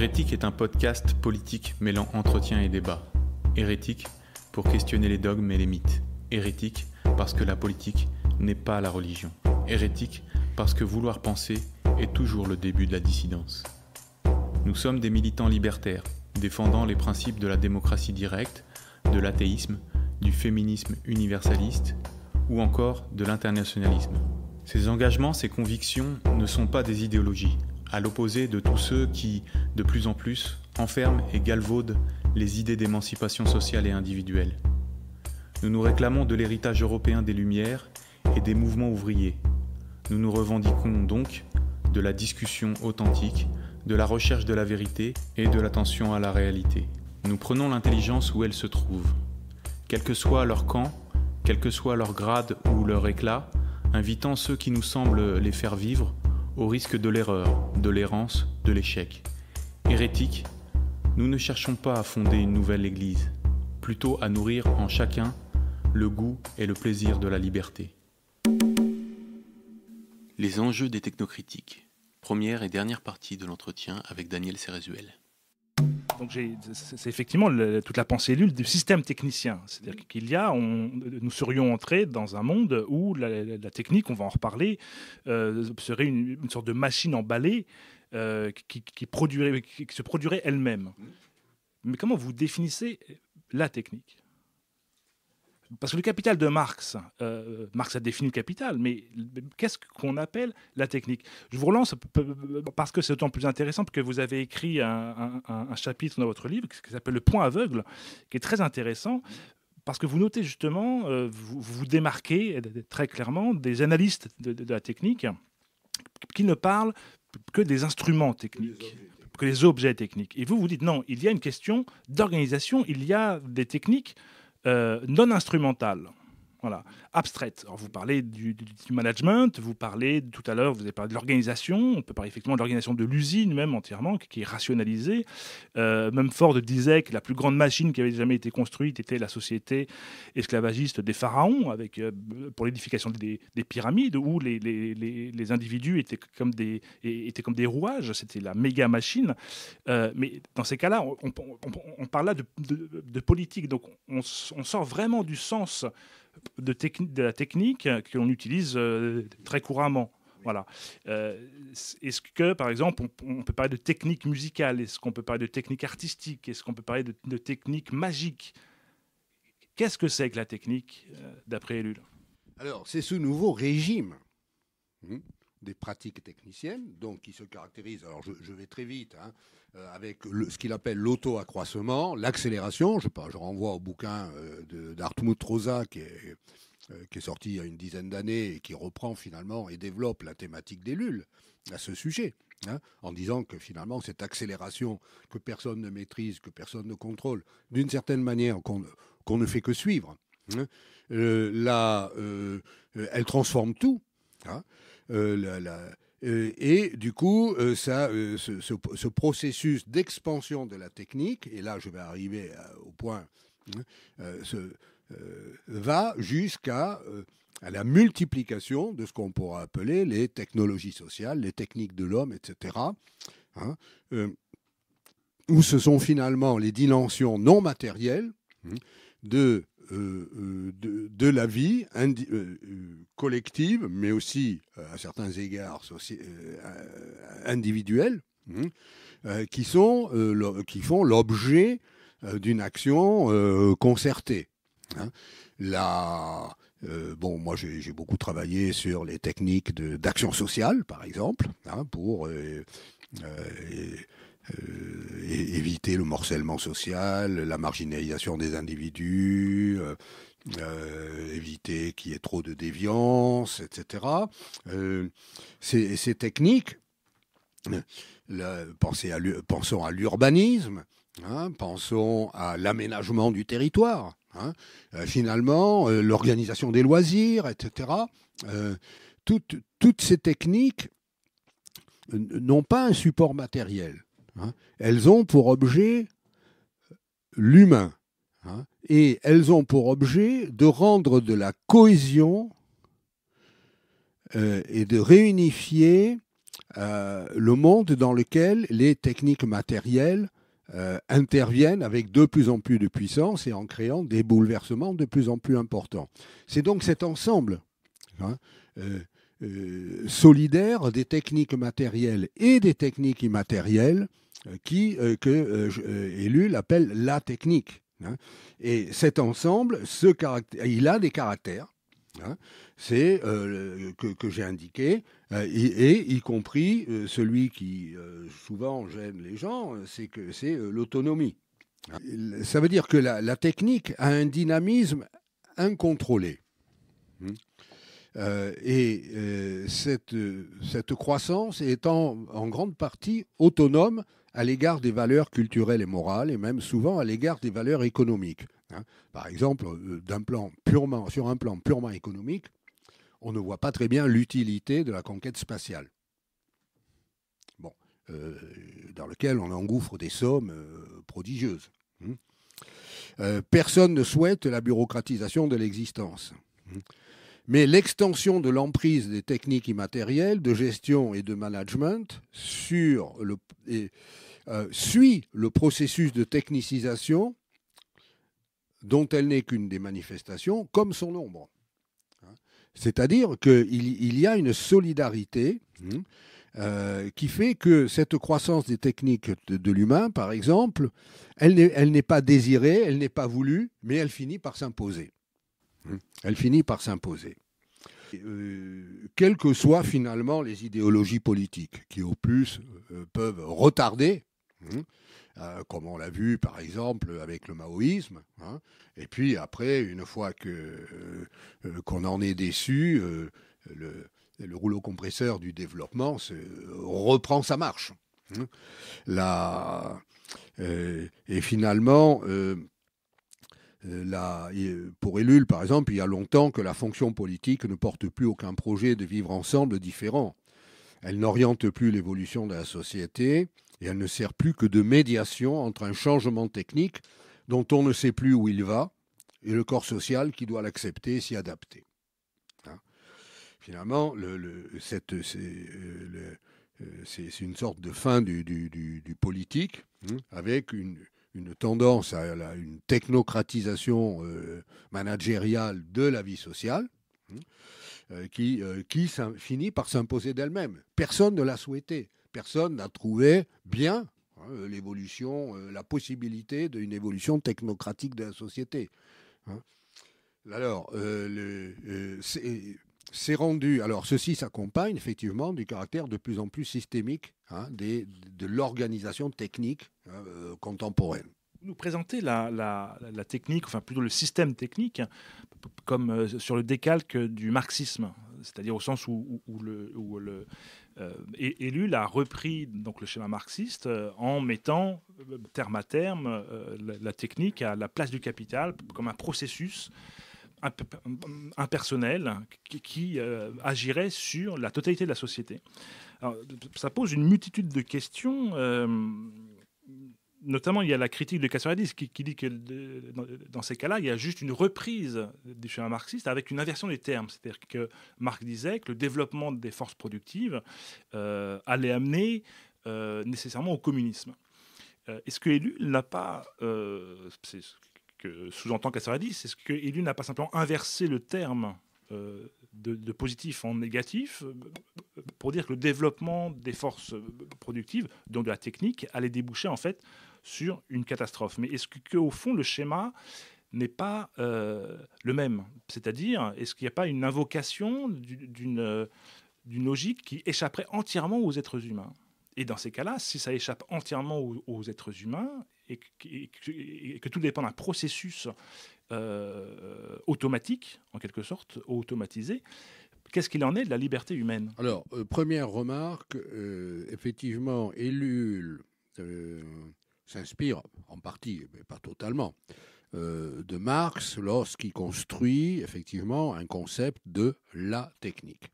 Hérétique est un podcast politique mêlant entretien et débat. Hérétique pour questionner les dogmes et les mythes. Hérétique parce que la politique n'est pas la religion. Hérétique parce que vouloir penser est toujours le début de la dissidence. Nous sommes des militants libertaires, défendant les principes de la démocratie directe, de l'athéisme, du féminisme universaliste ou encore de l'internationalisme. Ces engagements, ces convictions ne sont pas des idéologies, à l'opposé de tous ceux qui, de plus en plus, enferment et galvaudent les idées d'émancipation sociale et individuelle. Nous nous réclamons de l'héritage européen des Lumières et des mouvements ouvriers. Nous nous revendiquons donc de la discussion authentique, de la recherche de la vérité et de l'attention à la réalité. Nous prenons l'intelligence où elle se trouve. Quel que soit leur camp, quel que soit leur grade ou leur éclat, invitant ceux qui nous semblent les faire vivre au risque de l'erreur, de l'errance, de l'échec. Hérétiques, nous ne cherchons pas à fonder une nouvelle église, plutôt à nourrir en chacun le goût et le plaisir de la liberté. Les enjeux des technocritiques. Première et dernière partie de l'entretien avec Daniel Cérézuel. Donc c'est effectivement toute la pensée du système technicien. C'est-à-dire nous serions entrés dans un monde où la technique, on va en reparler, serait une sorte de machine emballée qui se produirait elle-même. Mais comment vous définissez la technique ? Parce que le Capital de Marx, Marx a défini le capital, mais qu'est-ce qu'on appelle la technique ? Je vous relance parce que c'est d'autant plus intéressant que vous avez écrit un chapitre dans votre livre qui s'appelle « Le point aveugle », qui est très intéressant, parce que vous notez justement, vous vous démarquez très clairement des analystes de la technique qui ne parlent que des instruments techniques, que des objets techniques. Et vous dites non, il y a une question d'organisation, il y a des techniques non instrumentales, voilà, abstraites. Alors vous parlez du management, vous parlez tout à l'heure, vous avez parlé de l'organisation, on peut parler effectivement de l'organisation de l'usine même entièrement, qui est rationalisée. Même Ford disait que la plus grande machine qui avait jamais été construite était la société esclavagiste des pharaons, pour l'édification des pyramides, où les individus étaient comme des rouages, c'était la méga machine. Mais dans ces cas-là, on parle là de politique, donc on sort vraiment du sens de la technique que l'on utilise très couramment. Voilà. Est-ce que, par exemple, on peut parler de technique musicale ? Est-ce qu'on peut parler de technique artistique ? Est-ce qu'on peut parler de technique magique ? Qu'est-ce que c'est que la technique, d'après Ellul ? Alors, c'est ce nouveau régime des pratiques techniciennes, donc qui se caractérise, alors je vais très vite, avec ce qu'il appelle l'auto-accroissement, l'accélération. Je renvoie au bouquin d'Hartmut Rosa qui est sorti il y a une dizaine d'années et qui reprend finalement et développe la thématique d'Ellul à ce sujet, en disant que finalement cette accélération que personne ne maîtrise, que personne ne contrôle, d'une certaine manière qu'on ne fait que suivre, elle transforme tout. Et du coup, ce processus d'expansion de la technique, et là je vais arriver au point, va jusqu'à la multiplication de ce qu'on pourra appeler les technologies sociales, les techniques de l'homme, etc., où ce sont finalement les dimensions non matérielles de la vie collective, mais aussi à certains égards individuelle, qui font l'objet d'une action concertée. Moi j'ai beaucoup travaillé sur les techniques d'action sociale, par exemple, pour éviter le morcellement social, la marginalisation des individus, éviter qu'il y ait trop de déviance, etc. Ces techniques, pensons à l'urbanisme, pensons à l'aménagement du territoire, finalement, l'organisation des loisirs, etc. Toutes ces techniques n'ont pas un support matériel. Elles ont pour objet l'humain. Et elles ont pour objet de rendre de la cohésion et de réunifier le monde dans lequel les techniques matérielles interviennent avec de plus en plus de puissance et en créant des bouleversements de plus en plus importants. C'est donc cet ensemble solidaire des techniques matérielles et des techniques immatérielles que Ellul appelle la technique. Et cet ensemble, il a des caractères. C'est que j'ai indiqué, et y compris celui qui souvent gêne les gens, c'est l'autonomie. Ça veut dire que la technique a un dynamisme incontrôlé. Cette croissance est en grande partie autonome à l'égard des valeurs culturelles et morales, et même souvent à l'égard des valeurs économiques. Par exemple, sur un plan purement économique, on ne voit pas très bien l'utilité de la conquête spatiale, dans lequel on engouffre des sommes prodigieuses. Personne ne souhaite la bureaucratisation de l'existence. Mais l'extension de l'emprise des techniques immatérielles de gestion et de management suit le processus de technicisation dont elle n'est qu'une des manifestations, comme son ombre. C'est-à-dire qu'il y a une solidarité qui fait que cette croissance des techniques de l'humain, par exemple, elle n'est pas désirée, elle n'est pas voulue, mais elle finit par s'imposer. Elle finit par s'imposer. Quelles que soient finalement les idéologies politiques, qui au plus peuvent retarder, comme on l'a vu par exemple avec le maoïsme, et puis après, une fois qu'on en est déçu, le rouleau compresseur du développement reprend sa marche. Et finalement, pour Ellul, par exemple, il y a longtemps que la fonction politique ne porte plus aucun projet de vivre ensemble différent. Elle n'oriente plus l'évolution de la société et elle ne sert plus que de médiation entre un changement technique dont on ne sait plus où il va et le corps social qui doit l'accepter et s'y adapter. Finalement, c'est une sorte de fin du politique avec une tendance à une technocratisation managériale de la vie sociale qui finit par s'imposer d'elle-même. Personne ne l'a souhaité. Personne n'a trouvé bien l'évolution, la possibilité d'une évolution technocratique de la société. Alors, c'est rendu. Alors, ceci s'accompagne effectivement du caractère de plus en plus systémique de l'organisation technique contemporaine. Nous présenter la technique, enfin plutôt le système technique, comme sur le décalque du marxisme, c'est-à-dire au sens où Ellul a repris donc le schéma marxiste en mettant terme à terme la technique à la place du capital comme un processus impersonnel qui agirait sur la totalité de la société. Alors, ça pose une multitude de questions. Notamment, il y a la critique de Castoriadis qui dit que dans ces cas-là, il y a juste une reprise du schéma marxiste avec une inversion des termes. C'est-à-dire que Marx disait que le développement des forces productives allait amener nécessairement au communisme. Est-ce que Ellul n'a pas, c'est ce que sous-entend Castoriadis, est-ce que Ellul n'a pas simplement inversé le terme de positif en négatif pour dire que le développement des forces productives, donc de la technique, allait déboucher en fait sur une catastrophe. Mais est-ce qu'au fond, le schéma n'est pas le même? C'est-à-dire, est-ce qu'il n'y a pas une invocation d'une logique qui échapperait entièrement aux êtres humains? Et dans ces cas-là, si ça échappe entièrement aux êtres humains et que tout dépend d'un processus automatique, en quelque sorte, automatisé, qu'est-ce qu'il en est de la liberté humaine? Alors, première remarque, effectivement, Ellul s'inspire en partie, mais pas totalement, de Marx lorsqu'il construit effectivement un concept de la technique,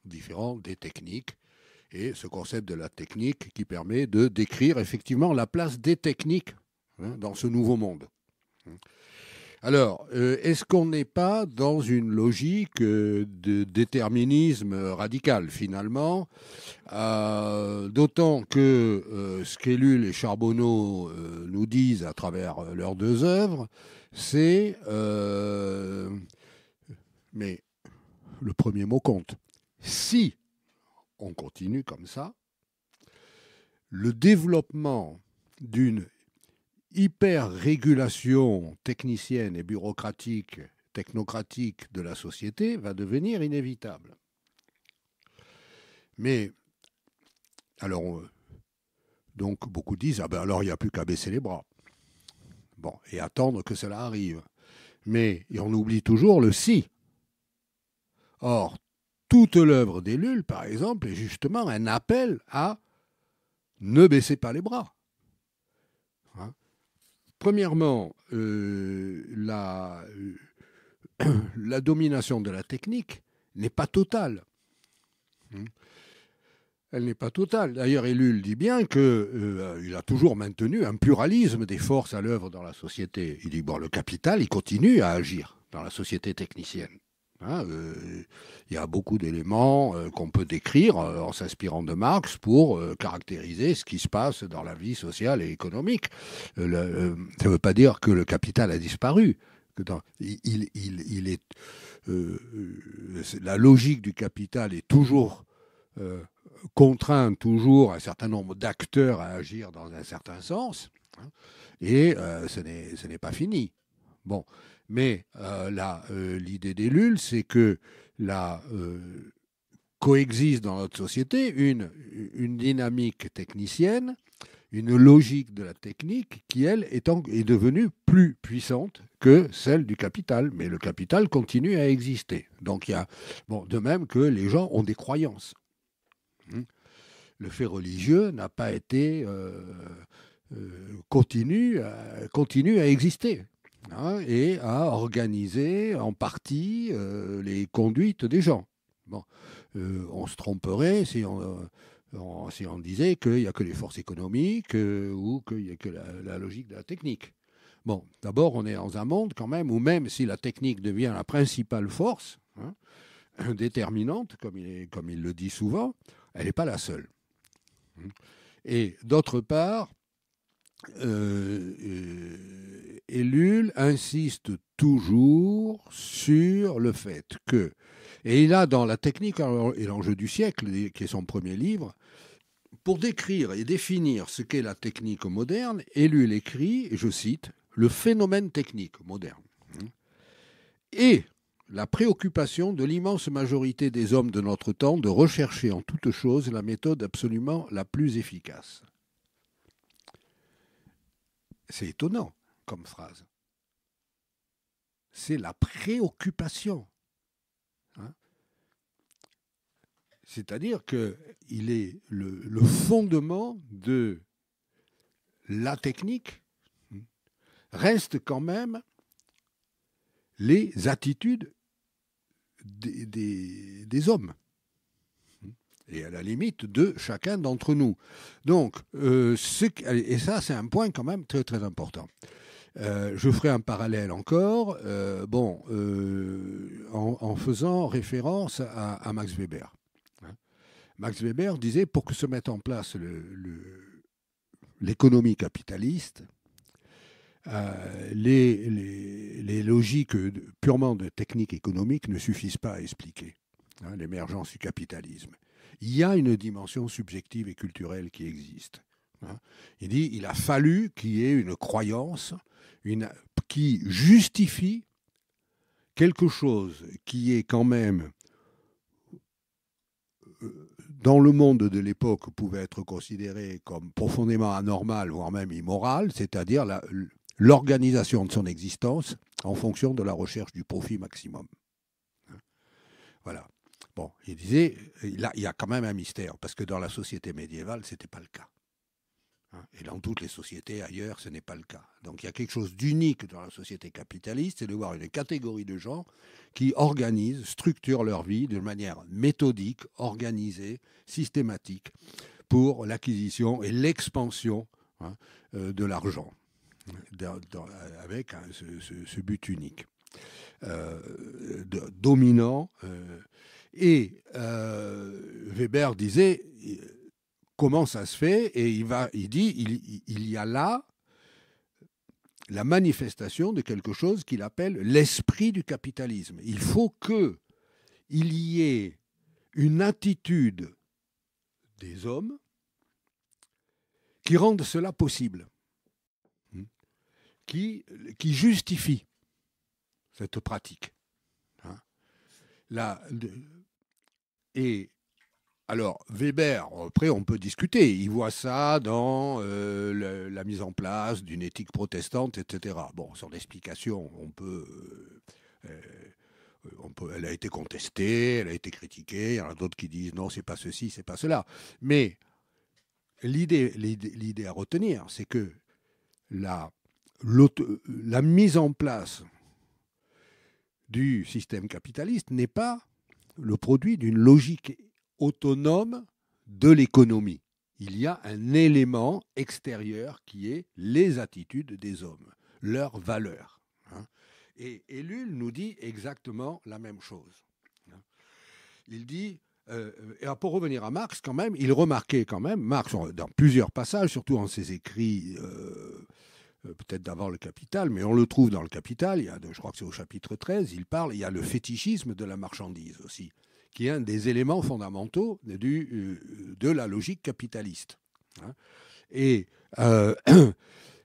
différent des techniques, et ce concept de la technique qui permet de décrire effectivement la place des techniques dans ce nouveau monde. Alors, est-ce qu'on n'est pas dans une logique de déterminisme radical, finalement, d'autant que ce qu'Ellul et Charbonneau nous disent à travers leurs deux œuvres, c'est... mais le premier mot compte. Si on continue comme ça, le développement d'une hyper-régulation technicienne et bureaucratique, technocratique de la société va devenir inévitable. Mais, alors, donc beaucoup disent, ah ben alors il n'y a plus qu'à baisser les bras. Bon, et attendre que cela arrive. Mais on oublie toujours le si. Or, toute l'œuvre d'Ellul, par exemple, est justement un appel à ne baisser pas les bras. Hein? Premièrement, la domination de la technique n'est pas totale. Elle n'est pas totale. D'ailleurs, Ellul dit bien qu'il a toujours maintenu un pluralisme des forces à l'œuvre dans la société. Il dit, bon, le capital, il continue à agir dans la société technicienne. Il y a beaucoup d'éléments qu'on peut décrire en s'inspirant de Marx pour caractériser ce qui se passe dans la vie sociale et économique. Ça ne veut pas dire que le capital a disparu. La logique du capital est toujours contraint toujours un certain nombre d'acteurs à agir dans un certain sens, et ce n'est pas fini. Bon, mais l'idée d'Ellul, c'est que coexiste dans notre société une dynamique technicienne, une logique de la technique qui, elle, est devenue plus puissante que celle du capital. Mais le capital continue à exister. Donc, il y a, de même que les gens ont des croyances. Le fait religieux n'a pas été continue à exister, et à organiser en partie les conduites des gens. Bon, on se tromperait si on disait qu'il n'y a que les forces économiques ou qu'il n'y a que la logique de la technique. Bon, d'abord, on est dans un monde quand même où même si la technique devient la principale force déterminante, comme il le dit souvent, elle n'est pas la seule. Et d'autre part, Ellul insiste toujours sur le fait que, et il a dans La technique et l'enjeu du siècle, qui est son premier livre, pour décrire et définir ce qu'est la technique moderne, Ellul écrit, et je cite, « le phénomène technique moderne ». Et la préoccupation de l'immense majorité des hommes de notre temps de rechercher en toute chose la méthode absolument la plus efficace. C'est étonnant comme phrase. C'est la préoccupation. C'est-à-dire qu'il est le fondement de la technique reste quand même les attitudes des hommes, et à la limite de chacun d'entre nous. Donc, et ça c'est un point quand même très très important. Je ferai un parallèle encore, en faisant référence à Max Weber. Max Weber disait, pour que se mette en place l'économie capitaliste, les logiques purement de technique économique ne suffisent pas à expliquer l'émergence du capitalisme. Il y a une dimension subjective et culturelle qui existe. Il dit il a fallu qu'il y ait une croyance qui justifie quelque chose qui est quand même, dans le monde de l'époque, pouvait être considéré comme profondément anormal, voire même immoral, c'est-à-dire l'organisation de son existence en fonction de la recherche du profit maximum. Voilà. Bon, il disait, là, il y a quand même un mystère, parce que dans la société médiévale, ce n'était pas le cas. Et dans toutes les sociétés ailleurs, ce n'est pas le cas. Donc il y a quelque chose d'unique dans la société capitaliste, c'est de voir une catégorie de gens qui organisent, structurent leur vie de manière méthodique, organisée, systématique, pour l'acquisition et l'expansion de l'argent. avec ce but unique, dominant. Et Weber disait, comment ça se fait? Et il dit, il y a là la manifestation de quelque chose qu'il appelle l'esprit du capitalisme. Il faut qu'il y ait une attitude des hommes qui rende cela possible, qui justifie cette pratique. Et alors, Weber, après, on peut discuter. Il voit ça dans la mise en place d'une éthique protestante, etc. Bon, son explication, elle a été contestée, elle a été critiquée. Il y en a d'autres qui disent non, c'est pas ceci, c'est pas cela. Mais l'idée à retenir, c'est que la mise en place du système capitaliste n'est pas le produit d'une logique autonome de l'économie. Il y a un élément extérieur qui est les attitudes des hommes, leurs valeurs. Et Ellul nous dit exactement la même chose. Il dit, et pour revenir à Marx quand même, il remarquait quand même, Marx dans plusieurs passages, surtout en ses écrits, peut-être d'avant le Capital, mais on le trouve dans le Capital, je crois que c'est au chapitre 13, il y a le fétichisme de la marchandise aussi, qui est un des éléments fondamentaux de la logique capitaliste. Et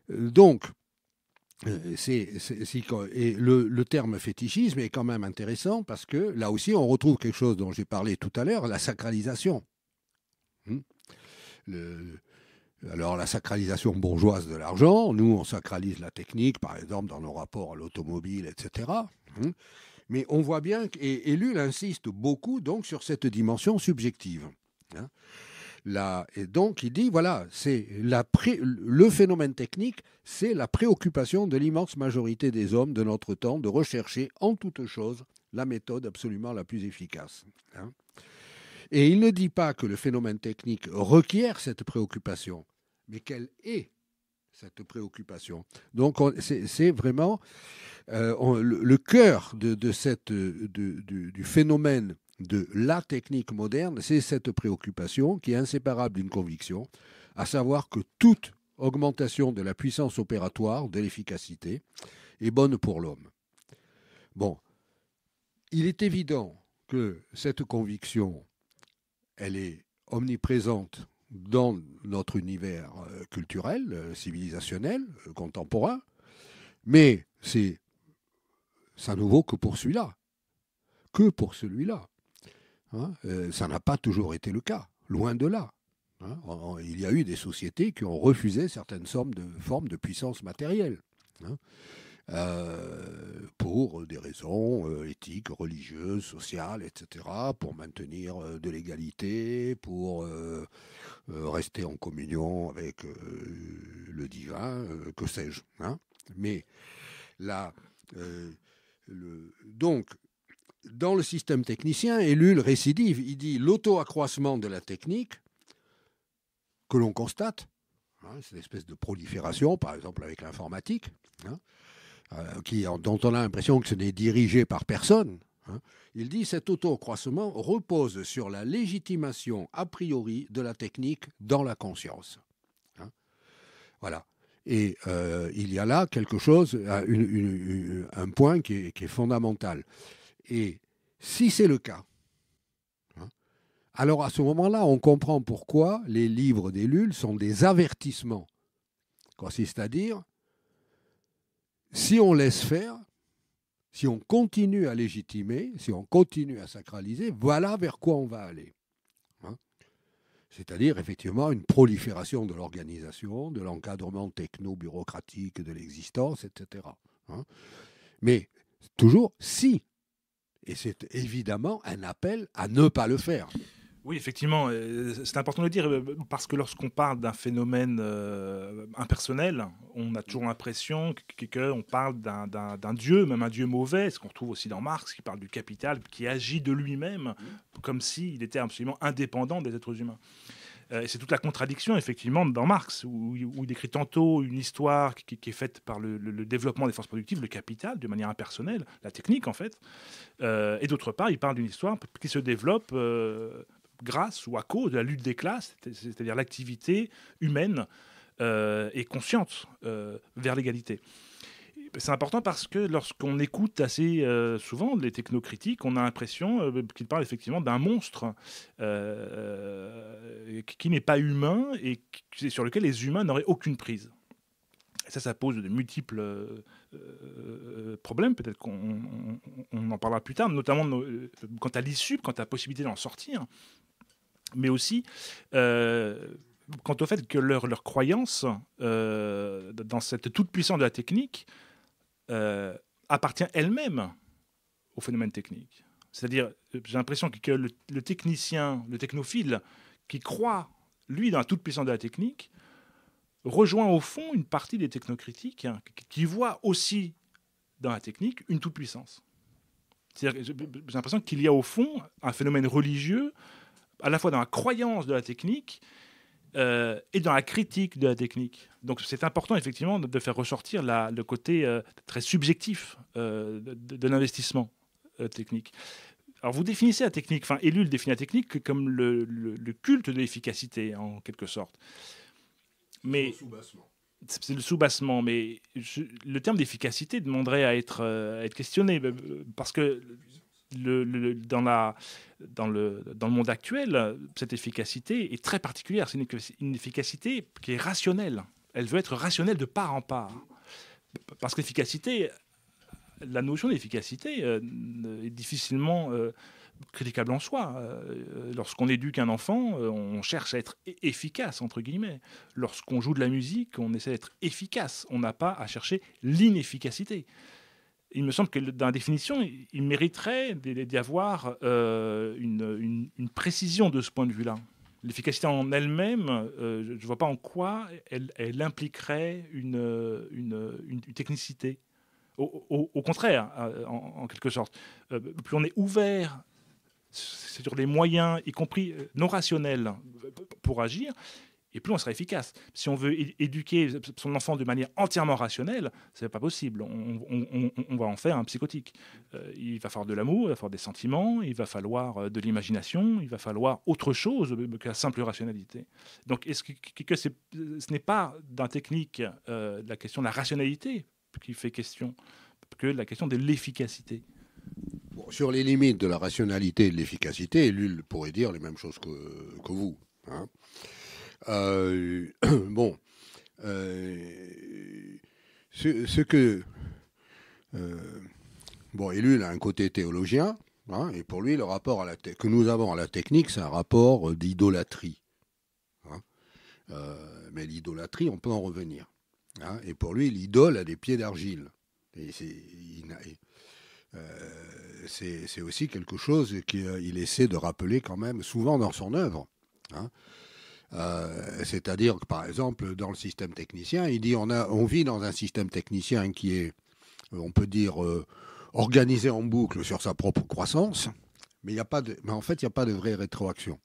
donc, le terme fétichisme est quand même intéressant parce que là aussi, on retrouve quelque chose dont j'ai parlé tout à l'heure, la sacralisation. Alors, la sacralisation bourgeoise de l'argent, nous, on sacralise la technique, par exemple, dans nos rapports à l'automobile, etc. Mais on voit bien, et Ellul insiste beaucoup donc sur cette dimension subjective. Et donc, il dit, voilà, le phénomène technique, c'est la préoccupation de l'immense majorité des hommes de notre temps de rechercher en toute chose la méthode absolument la plus efficace. Et il ne dit pas que le phénomène technique requiert cette préoccupation, mais quelle est cette préoccupation. Donc, c'est vraiment le cœur du phénomène de la technique moderne, c'est cette préoccupation qui est inséparable d'une conviction, à savoir que toute augmentation de la puissance opératoire, de l'efficacité, est bonne pour l'homme. Bon, il est évident que cette conviction, elle est omniprésente dans notre univers culturel, civilisationnel, contemporain, mais ça ne vaut que pour celui-là. Que pour celui-là. Ça n'a pas toujours été le cas, loin de là. Il y a eu des sociétés qui ont refusé certaines formes de puissance matérielle. Pour des raisons éthiques, religieuses, sociales, etc., pour maintenir de l'égalité, pour rester en communion avec le divin, que sais-je. Mais là, donc, dans le système technicien, Ellul récidive, il dit l'auto-accroissement de la technique que l'on constate, c'est une espèce de prolifération, par exemple avec l'informatique, dont on a l'impression que ce n'est dirigé par personne. Il dit cet auto-accroissement repose sur la légitimation a priori de la technique dans la conscience. Voilà. Et il y a là quelque chose, un point qui est fondamental. Et si c'est le cas, alors à ce moment-là, on comprend pourquoi les livres d'Ellul sont des avertissements. C'est-à-dire, si on laisse faire, si on continue à légitimer, si on continue à sacraliser, voilà vers quoi on va aller. C'est-à-dire, effectivement, une prolifération de l'organisation, de l'encadrement techno-bureaucratique de l'existence, etc. Mais toujours si. Et c'est évidemment un appel à ne pas le faire. Oui, effectivement, c'est important de le dire, parce que lorsqu'on parle d'un phénomène impersonnel, on a toujours l'impression qu'on parle d'un dieu, même un dieu mauvais, ce qu'on retrouve aussi dans Marx, qui parle du capital, qui agit de lui-même, comme s'il était absolument indépendant des êtres humains. Et c'est toute la contradiction, effectivement, dans Marx, où il décrit tantôt une histoire qui est faite par le développement des forces productives, le capital, de manière impersonnelle, la technique, en fait. Et d'autre part, il parle d'une histoire qui se développe grâce ou à cause de la lutte des classes, c'est-à-dire l'activité humaine et consciente vers l'égalité. C'est important parce que lorsqu'on écoute assez souvent les technocritiques, on a l'impression qu'ils parlent effectivement d'un monstre qui n'est pas humain et sur lequel les humains n'auraient aucune prise. Et ça pose de multiples problèmes, peut-être qu'on en parlera plus tard, notamment quant à l'issue, quant à la possibilité d'en sortir, mais aussi quant au fait que leur croyance dans cette toute-puissance de la technique appartient elle-même au phénomène technique. C'est-à-dire, j'ai l'impression que le technicien, le technophile, qui croit, lui, dans la toute-puissance de la technique, rejoint au fond une partie des technocritiques qui voient aussi dans la technique une toute-puissance. C'est-à-dire, j'ai l'impression qu'il y a au fond un phénomène religieux, à la fois dans la croyance de la technique et dans la critique de la technique. Donc c'est important effectivement de faire ressortir le côté très subjectif de l'investissement technique. Alors vous définissez la technique, enfin Ellul définit la technique comme le culte de l'efficacité en quelque sorte. Mais c'est le sous-bassement, mais le terme d'efficacité demanderait à être questionné parce que dans le monde actuel, cette efficacité est très particulière. C'est une efficacité qui est rationnelle. Elle veut être rationnelle de part en part. Parce que l'efficacité, la notion d'efficacité est difficilement critiquable en soi. Lorsqu'on éduque un enfant, on cherche à être efficace, entre guillemets. Lorsqu'on joue de la musique, on essaie d'être efficace. On n'a pas à chercher l'inefficacité. Il me semble que dans la définition, il mériterait d'y avoir une précision de ce point de vue-là. L'efficacité en elle-même, je ne vois pas en quoi elle impliquerait une technicité. Au contraire, en quelque sorte. Plus on est ouvert sur les moyens, y compris non rationnels, pour agir, et plus on sera efficace. Si on veut éduquer son enfant de manière entièrement rationnelle, ce n'est pas possible. On va en faire un psychotique. Il va falloir de l'amour, il va falloir des sentiments, il va falloir de l'imagination, il va falloir autre chose que la simple rationalité. Donc, est-ce que ce n'est pas dans la technique la question de la rationalité qui fait question que la question de l'efficacité? Bon, sur les limites de la rationalité et de l'efficacité, Ellul pourrait dire les mêmes choses que vous. Hein. Bon, bon, Ellul a un côté théologien, hein, et pour lui, le rapport que nous avons à la technique, c'est un rapport d'idolâtrie. Hein. Mais l'idolâtrie, on peut en revenir. Hein, et pour lui, l'idole a des pieds d'argile. Et c'est aussi quelque chose qu'il essaie de rappeler quand même souvent dans son œuvre. Hein. C'est-à-dire que, par exemple, dans le système technicien, il dit on vit dans un système technicien qui est, on peut dire, organisé en boucle sur sa propre croissance, mais en fait, il n'y a pas de vraie rétroaction.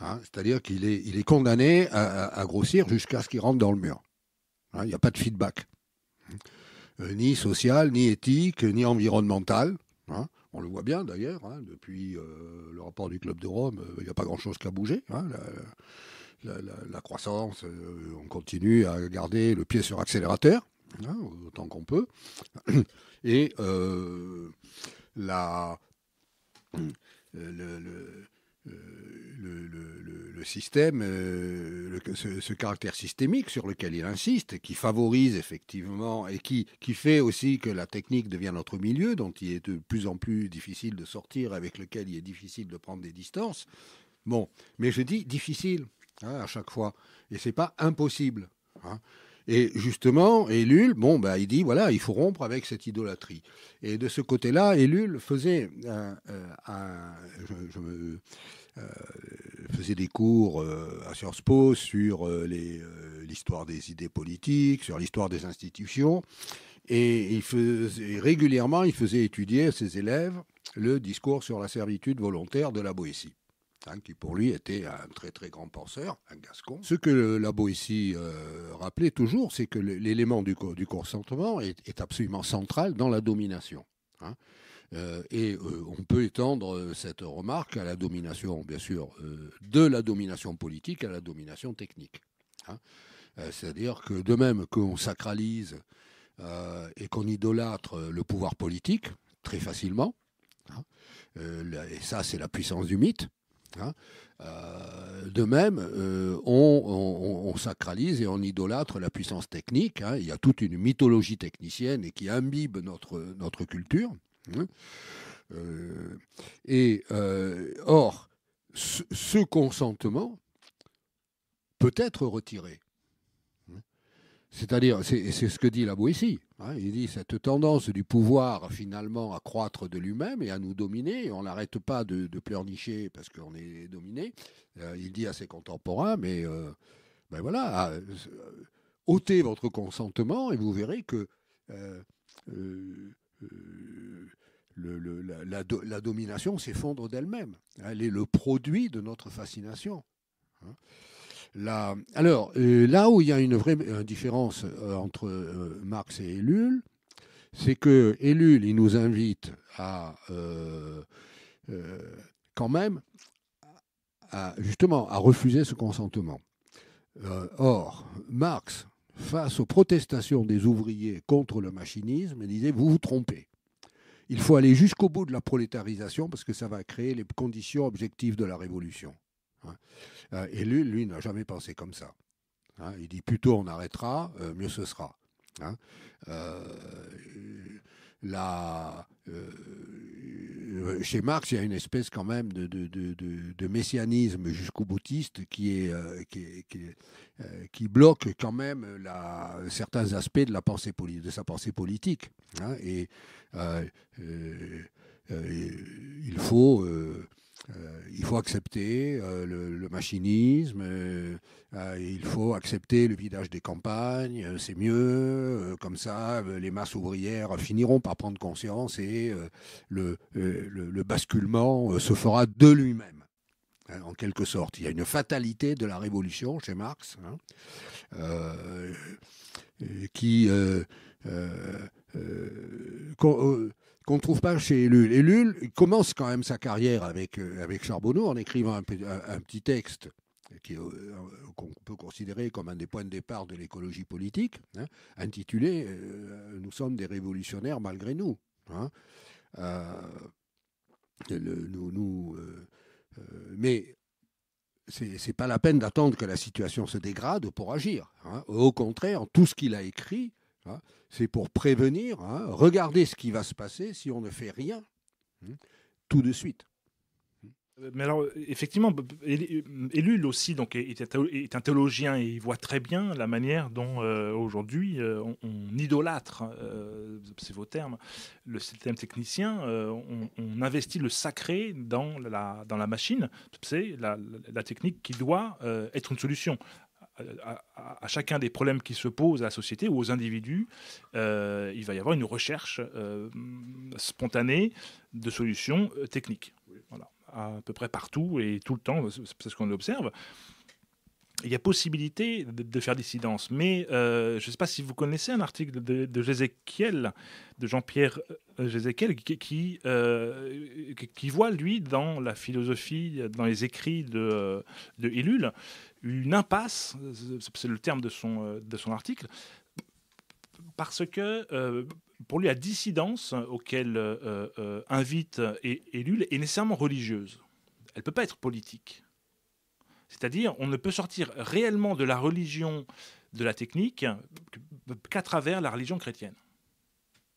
Hein, c'est-à-dire qu'il est condamné à grossir jusqu'à ce qu'il rentre dans le mur. Hein, il n'y a pas de feedback. Ni social, ni éthique, ni environnemental. Hein. On le voit bien d'ailleurs, hein, depuis le rapport du Club de Rome, il n'y a pas grand-chose qui a bougé. Hein, la croissance, on continue à garder le pied sur accélérateur, hein, autant qu'on peut. Et le système, ce caractère systémique sur lequel il insiste, qui favorise effectivement et qui fait aussi que la technique devient notre milieu, dont il est de plus en plus difficile de sortir, avec lequel il est difficile de prendre des distances. Bon, mais je dis difficile, hein, à chaque fois, et c'est pas impossible. Hein. Et justement, Ellul, il dit, voilà, il faut rompre avec cette idolâtrie. Et de ce côté-là, Ellul faisait faisait des cours à Sciences Po sur l'histoire des idées politiques, sur l'histoire des institutions, et régulièrement, il faisait étudier à ses élèves le discours sur la servitude volontaire de la Boétie. qui pour lui était un très très grand penseur, un Gascon. Ce que la Boétie rappelait toujours, c'est que l'élément du consentement est absolument central dans la domination. Et on peut étendre cette remarque à la domination, bien sûr, de la domination politique à la domination technique. C'est-à-dire que de même qu'on sacralise et qu'on idolâtre le pouvoir politique très facilement, et ça c'est la puissance du mythe, de même on sacralise et on idolâtre la puissance technique. Il y a toute une mythologie technicienne et qui imbibe notre culture. Or, ce consentement peut être retiré. C'est-à-dire, c'est ce que dit la Boétie. Il dit cette tendance du pouvoir finalement à croître de lui-même et à nous dominer. On n'arrête pas de pleurnicher parce qu'on est dominé. Il dit à ses contemporains, mais ben voilà, ôtez votre consentement et vous verrez que la domination s'effondre d'elle-même. Elle est le produit de notre fascination. Alors, là où il y a une vraie différence entre Marx et Ellul, c'est que Ellul, il nous invite à quand même justement à refuser ce consentement. Or, Marx, face aux protestations des ouvriers contre le machinisme, disait « vous vous trompez. Il faut aller jusqu'au bout de la prolétarisation parce que ça va créer les conditions objectives de la révolution. » Et lui n'a jamais pensé comme ça. Il dit plutôt on arrêtera, mieux ce sera. Chez Marx, il y a une espèce quand même de messianisme jusqu'au boutiste qui bloque quand même certains aspects de sa pensée politique. Et il faut accepter le machinisme, il faut accepter le vidage des campagnes, c'est mieux, comme ça les masses ouvrières finiront par prendre conscience et le basculement se fera de lui-même, en quelque sorte. Il y a une fatalité de la révolution chez Marx, qu'on ne trouve pas chez Ellul. Ellul commence quand même sa carrière avec Charbonneau en écrivant un petit texte qu'on peut considérer comme un des points de départ de l'écologie politique, intitulé « Nous sommes des révolutionnaires malgré nous ». Mais c'est pas la peine d'attendre que la situation se dégrade pour agir. Au contraire, tout ce qu'il a écrit, c'est pour prévenir, regarder ce qui va se passer si on ne fait rien tout de suite. Mais alors, effectivement, Ellul aussi donc, est un théologien et il voit très bien la manière dont aujourd'hui on idolâtre, c'est vos termes, le système technicien, on investit le sacré dans la machine, c'est la technique qui doit être une solution. À chacun des problèmes qui se posent à la société ou aux individus, il va y avoir une recherche spontanée de solutions techniques. Voilà. À peu près partout et tout le temps, c'est ce qu'on observe. Il y a possibilité de faire dissidence, mais je ne sais pas si vous connaissez un article de Jézéchiel, de Jean-Pierre Jézéchiel, qui voit, lui, dans la philosophie, dans les écrits de Ellul, une impasse, c'est le terme de son article, parce que pour lui, la dissidence auquel invite Ellul est nécessairement religieuse. Elle ne peut pas être politique. C'est-à-dire, on ne peut sortir réellement de la religion, de la technique, qu'à travers la religion chrétienne.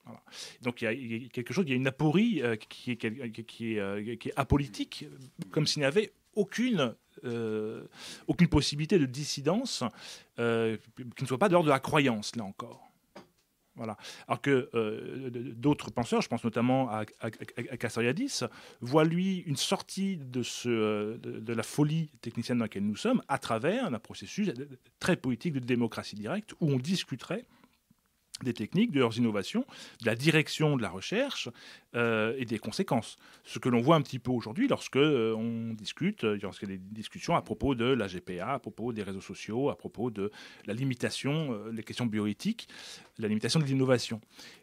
Voilà. Donc il y a quelque chose, il y a une aporie qui est apolitique, comme s'il n'y avait aucune possibilité de dissidence qui ne soit pas de l'ordre de la croyance, là encore. Voilà. Alors que d'autres penseurs, je pense notamment à Castoriadis, voient lui une sortie de la folie technicienne dans laquelle nous sommes à travers un processus très politique de démocratie directe où on discuterait des techniques, de leurs innovations, de la direction de la recherche et des conséquences. Ce que l'on voit un petit peu aujourd'hui lorsque on discute, lorsqu'il y a des discussions à propos de la GPA, à propos des réseaux sociaux, à propos de la limitation, les questions bioéthiques, la limitation de l'innovation.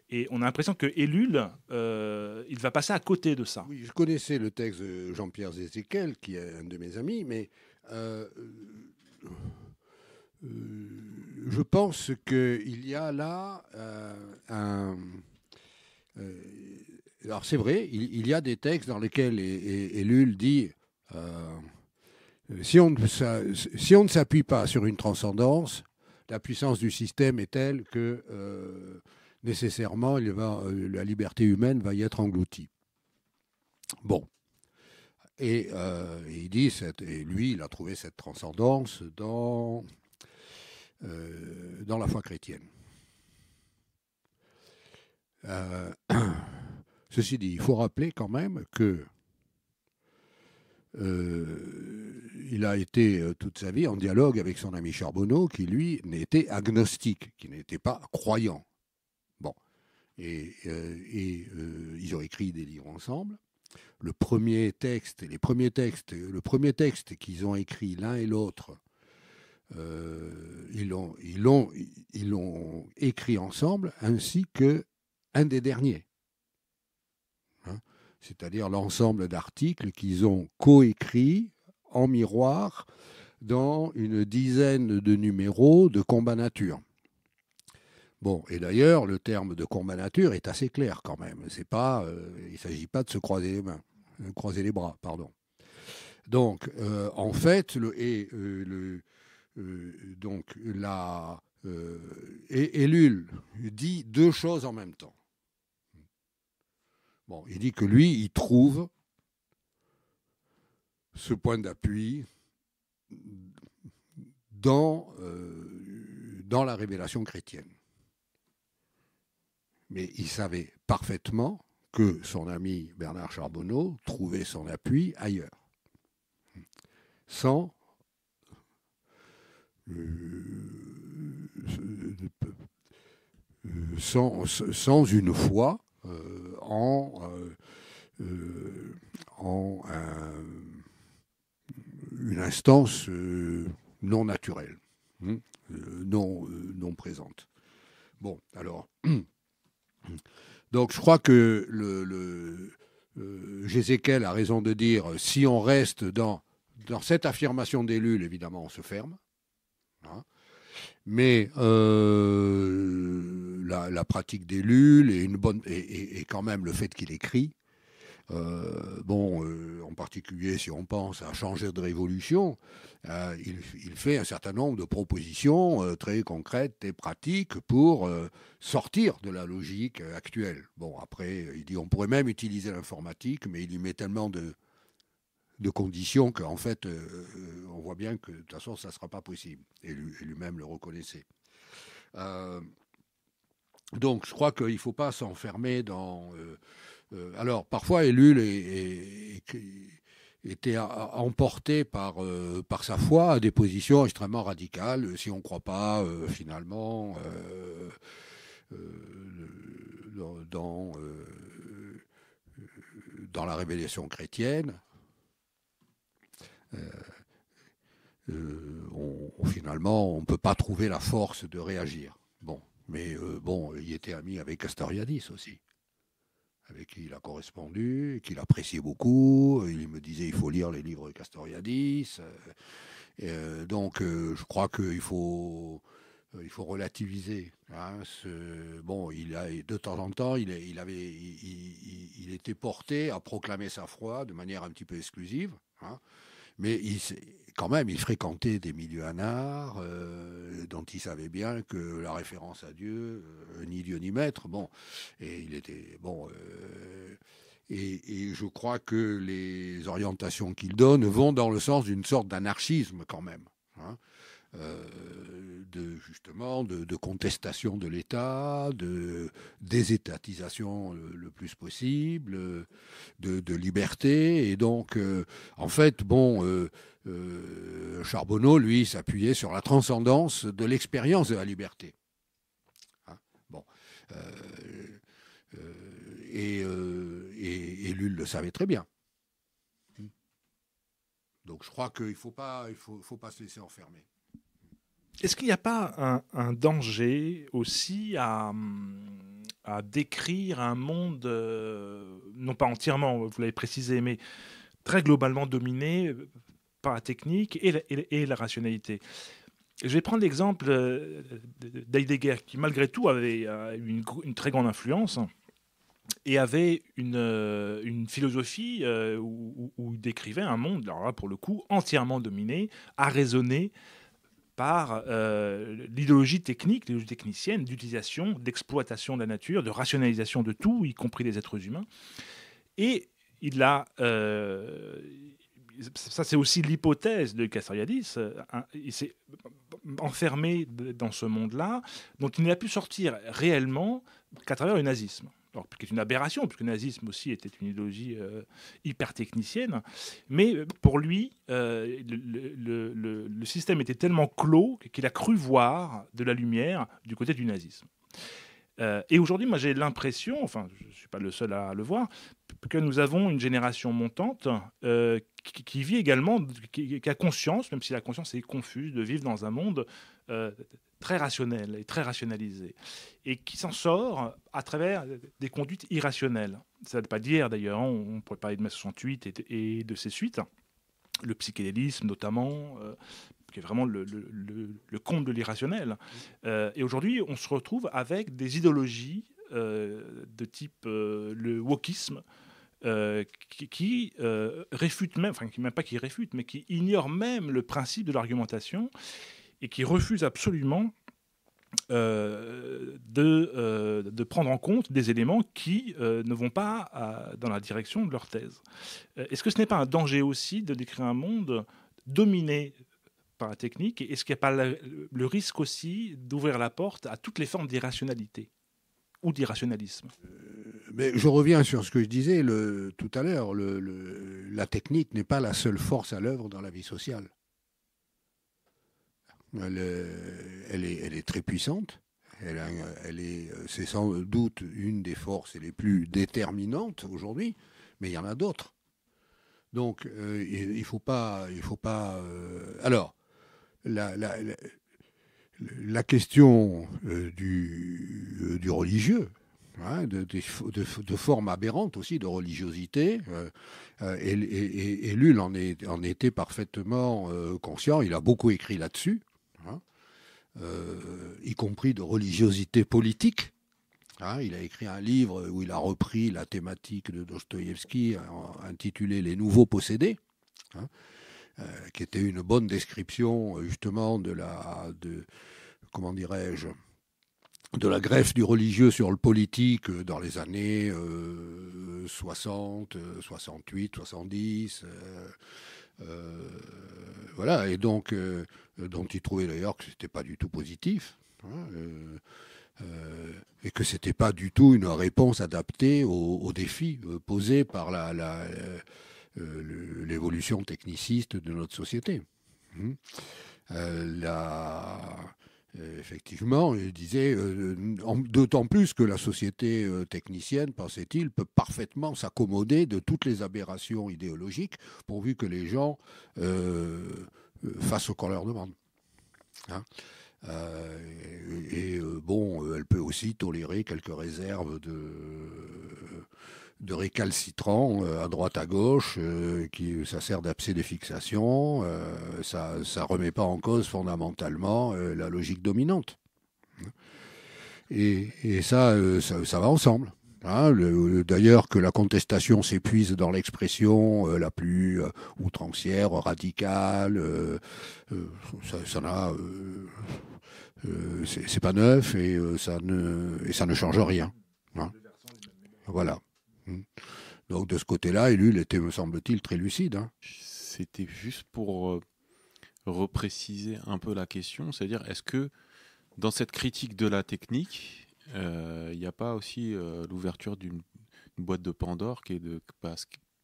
Et on a l'impression que Ellul, il va passer à côté de ça. Oui, je connaissais le texte de Jean-Pierre Zézéquel, qui est un de mes amis, mais je pense qu'il y a là alors c'est vrai, il y a des textes dans lesquels Ellul dit si on ne s'appuie pas sur une transcendance, la puissance du système est telle que nécessairement la liberté humaine va y être engloutie. Bon. Et il dit, et lui, il a trouvé cette transcendance dans la foi chrétienne. Ceci dit, il faut rappeler quand même que il a été toute sa vie en dialogue avec son ami Charbonneau, qui lui n'était agnostique, qui n'était pas croyant. Bon, et ils ont écrit des livres ensemble. Le premier texte qu'ils ont écrit l'un et l'autre, ils l'ont écrit ensemble, ainsi que un des derniers. Hein, c'est-à-dire l'ensemble d'articles qu'ils ont coécrits en miroir dans une dizaine de numéros de Combat Nature. Bon, et d'ailleurs, le terme de Combat Nature est assez clair quand même. C'est pas, il ne s'agit pas de se croiser les bras, pardon. Donc, en fait, Ellul dit deux choses en même temps. Bon, il dit que lui, il trouve ce point d'appui dans la révélation chrétienne. Mais il savait parfaitement que son ami Bernard Charbonneau trouvait son appui ailleurs, sans une foi en une instance non naturelle, non présente. Bon, alors, donc je crois que Jézéchiel a raison de dire, si on reste dans cette affirmation d'Ellul, évidemment, on se ferme. Hein, mais la pratique d'Ellul et quand même le fait qu'il écrit, en particulier si on pense à changer de révolution, il fait un certain nombre de propositions très concrètes et pratiques pour sortir de la logique actuelle. Bon, après, il dit on pourrait même utiliser l'informatique, mais il y met tellement de conditions qu'en fait, on voit bien que de toute façon, ça ne sera pas possible. Et lui-même le reconnaissait. Donc, je crois qu'il ne faut pas s'enfermer dans... alors, parfois, Ellul était emporté par sa foi à des positions extrêmement radicales. Si on ne croit pas, finalement, dans la révélation chrétienne, finalement, on ne peut pas trouver la force de réagir. Bon, mais il était ami avec Castoriadis aussi, avec qui il a correspondu, qu'il appréciait beaucoup. Il me disait il faut lire les livres de Castoriadis. Donc, je crois qu'il faut relativiser. Hein, de temps en temps, il était porté à proclamer sa foi de manière un petit peu exclusive. Hein, mais quand même, il fréquentait des milieux anards dont il savait bien que la référence à Dieu, ni Dieu ni maître, bon, et il était bon. Et je crois que les orientations qu'il donne vont dans le sens d'une sorte d'anarchisme quand même, hein, de contestation de l'État, de désétatisation le plus possible, de liberté. Et donc, en fait, Charbonneau, lui, s'appuyait sur la transcendance de l'expérience de la liberté. Hein, bon. Et Lull le savait très bien. Donc je crois qu'il ne faut pas se laisser enfermer. Est-ce qu'il n'y a pas un danger aussi à décrire un monde, non pas entièrement, vous l'avez précisé, mais très globalement dominé par la technique et la rationalité? Je vais prendre l'exemple d'Heidegger, qui malgré tout avait une très grande influence et avait une philosophie où il décrivait un monde, alors là pour le coup, entièrement dominé, arraisonné par l'idéologie technique, l'idéologie technicienne d'utilisation, d'exploitation de la nature, de rationalisation de tout, y compris des êtres humains. Et il a... ça, c'est aussi l'hypothèse de Castoriadis. Il s'est enfermé dans ce monde-là, dont il n'a pu sortir réellement qu'à travers le nazisme. Alors, qui est une aberration, puisque le nazisme aussi était une idéologie hyper technicienne. Mais pour lui, le système était tellement clos qu'il a cru voir de la lumière du côté du nazisme. Et aujourd'hui, moi, j'ai l'impression, enfin, je ne suis pas le seul à le voir, que nous avons une génération montante qui vit également, qui a conscience, même si la conscience est confuse, de vivre dans un monde très rationnel et très rationalisé, et qui s'en sort à travers des conduites irrationnelles. Ça ne veut pas dire, d'ailleurs, on pourrait parler de mai 68 et de ses suites, le psychédélisme notamment, qui est vraiment le comble de l'irrationnel. Et aujourd'hui, on se retrouve avec des idéologies de type le wokisme, qui réfutent même, enfin, même pas qui réfutent, mais qui ignorent même le principe de l'argumentation et qui refusent absolument de prendre en compte des éléments qui ne vont pas dans la direction de leur thèse. Est-ce que ce n'est pas un danger aussi de décrire un monde dominé par la technique? Et est-ce qu'il n'y a pas le risque aussi d'ouvrir la porte à toutes les formes d'irrationalité ou d'irrationalisme? Mais je reviens sur ce que je disais tout à l'heure. La technique n'est pas la seule force à l'œuvre dans la vie sociale. Elle est très puissante. C'est sans doute une des forces les plus déterminantes aujourd'hui, mais il y en a d'autres. Donc, il faut pas. Alors, la question du religieux, hein, de forme aberrante aussi de religiosité, et Lull en était parfaitement conscient. Il a beaucoup écrit là-dessus. Hein, y compris de religiosité politique. Hein, il a écrit un livre où il a repris la thématique de Dostoïevski intitulé « Les nouveaux possédés hein, », qui était une bonne description justement de la greffe du religieux sur le politique dans les années 60, 68, 70. Voilà, et donc, dont il trouvait d'ailleurs que ce n'était pas du tout positif, hein, et que ce n'était pas du tout une réponse adaptée aux défis posés par l'évolution techniciste de notre société. Effectivement, il disait, d'autant plus que la société technicienne, pensait-il, peut parfaitement s'accommoder de toutes les aberrations idéologiques, pourvu que les gens fassent ce qu'on leur demande. Hein, elle peut aussi tolérer quelques réserves de récalcitrants à droite à gauche, ça sert d'abcès des fixations, ça remet pas en cause fondamentalement la logique dominante. Et ça va ensemble. Hein, d'ailleurs, que la contestation s'épuise dans l'expression la plus outrancière, radicale, c'est pas neuf et ça ne change rien. Hein. Voilà. Donc de ce côté-là, Lull était, me semble-t-il, très lucide. Hein. C'était juste pour repréciser un peu la question, c'est-à-dire est-ce que dans cette critique de la technique, il n'y a pas aussi l'ouverture d'une boîte de Pandore qui est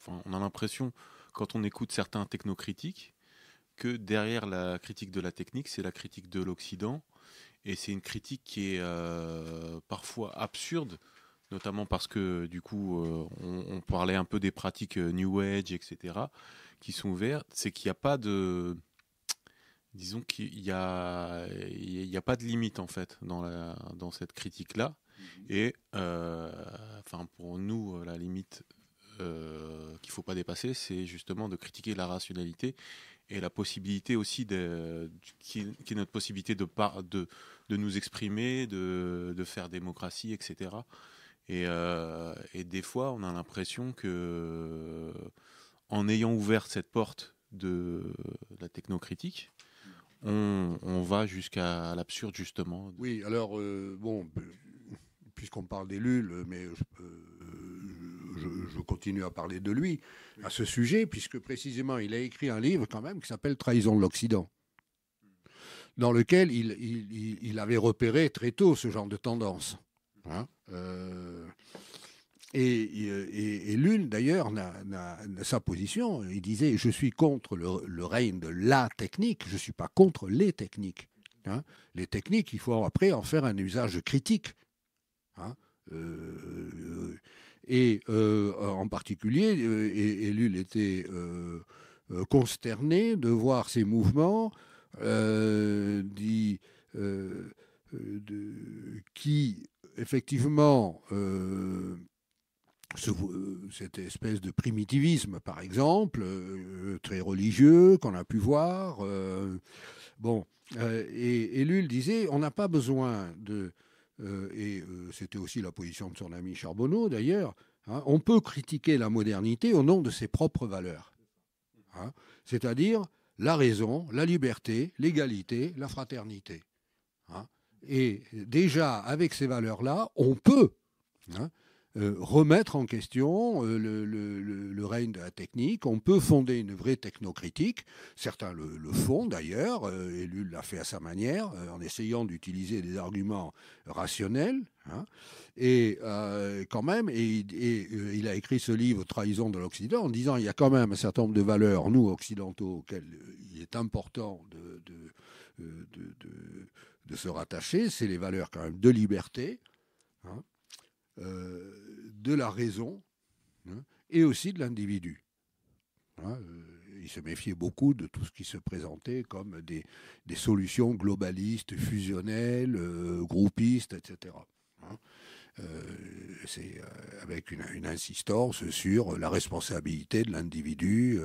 on a l'impression, quand on écoute certains technocritiques, que derrière la critique de la technique, c'est la critique de l'Occident Et c'est une critique qui est parfois absurde, notamment parce que du coup, on parlait un peu des pratiques New Age, etc., qui sont ouvertes. C'est qu'il n'y a pas de... Disons qu'il n'y a pas de limite, en fait, dans cette critique-là. Et pour nous, la limite qu'il ne faut pas dépasser, c'est justement de critiquer la rationalité et la possibilité aussi qui est notre possibilité de nous exprimer, de faire démocratie, etc. Et des fois, on a l'impression que, en ayant ouvert cette porte de la technocritique, on va jusqu'à l'absurde, justement. Oui, alors, puisqu'on parle d'Ellul, mais je continue à parler de lui à ce sujet, puisque précisément, il a écrit un livre quand même qui s'appelle « Trahison de l'Occident », dans lequel il avait repéré très tôt ce genre de tendance. Hein, et Ellul, d'ailleurs, sa position, il disait « Je suis contre le règne de la technique, je ne suis pas contre les techniques. Hein. Les techniques, il faut après en faire un usage critique. Hein. En particulier, Ellul était consterné de voir ces mouvements qui, effectivement, cette espèce de primitivisme, par exemple, très religieux, qu'on a pu voir. Et Ellul disait, on n'a pas besoin de... c'était aussi la position de son ami Charbonneau, d'ailleurs, hein, on peut critiquer la modernité au nom de ses propres valeurs. Hein, c'est-à-dire la raison, la liberté, l'égalité, la fraternité. Hein, et déjà, avec ces valeurs-là, on peut... Hein, remettre en question le règne de la technique. On peut fonder une vraie technocritique. Certains le font d'ailleurs. Ellul l'a fait à sa manière, en essayant d'utiliser des arguments rationnels. Hein. Et quand même, il a écrit ce livre « Trahison de l'Occident » en disant il y a quand même un certain nombre de valeurs, nous occidentaux, auxquelles il est important de se rattacher. C'est les valeurs quand même de liberté. Hein, de la raison, hein, et aussi de l'individu. Hein, il se méfiait beaucoup de tout ce qui se présentait comme des solutions globalistes, fusionnelles, groupistes, etc. Hein, c'est avec une insistance sur la responsabilité de l'individu,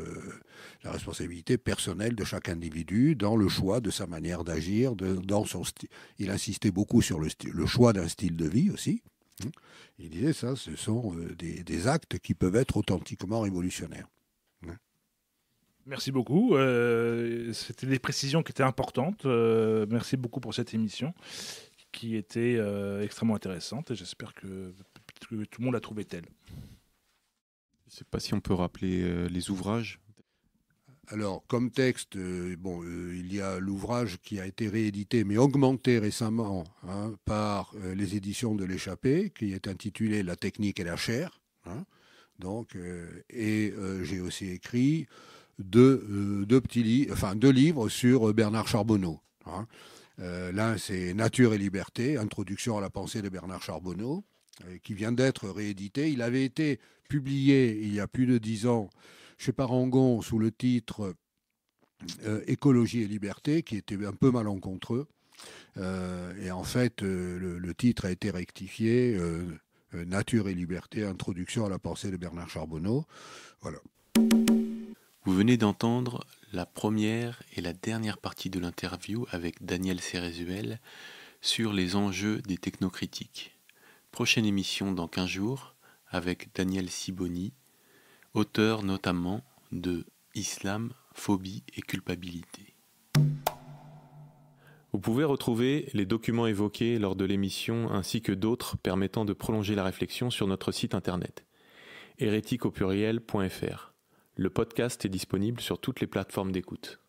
la responsabilité personnelle de chaque individu dans le choix de sa manière d'agir, dans son style. Il insistait beaucoup sur le choix d'un style de vie aussi. Il disait ça, ce sont des actes qui peuvent être authentiquement révolutionnaires. Merci beaucoup. C'était des précisions qui étaient importantes. Merci beaucoup pour cette émission qui était extrêmement intéressante et j'espère que tout le monde l'a trouvée telle. Je ne sais pas si on peut rappeler les ouvrages. Alors, comme texte, il y a l'ouvrage qui a été réédité, mais augmenté récemment par les éditions de l'Échappée, qui est intitulé « La technique et la chair ». Hein, j'ai aussi écrit deux livres sur Bernard Charbonneau. Hein. L'un, c'est « Nature et liberté, introduction à la pensée de Bernard Charbonneau », qui vient d'être réédité. Il avait été publié il y a plus de 10 ans chez Parangon sous le titre Écologie et liberté, qui était un peu malencontreux. Et en fait, le titre a été rectifié Nature et liberté, introduction à la pensée de Bernard Charbonneau. Voilà. Vous venez d'entendre la première et la dernière partie de l'interview avec Daniel Cérézuel sur les enjeux des technocritiques. Prochaine émission dans 15 jours avec Daniel Siboni, auteur notamment de Islam, phobie et culpabilité. Vous pouvez retrouver les documents évoqués lors de l'émission ainsi que d'autres permettant de prolonger la réflexion sur notre site internet hérétiqueaupluriel.fr. Le podcast est disponible sur toutes les plateformes d'écoute.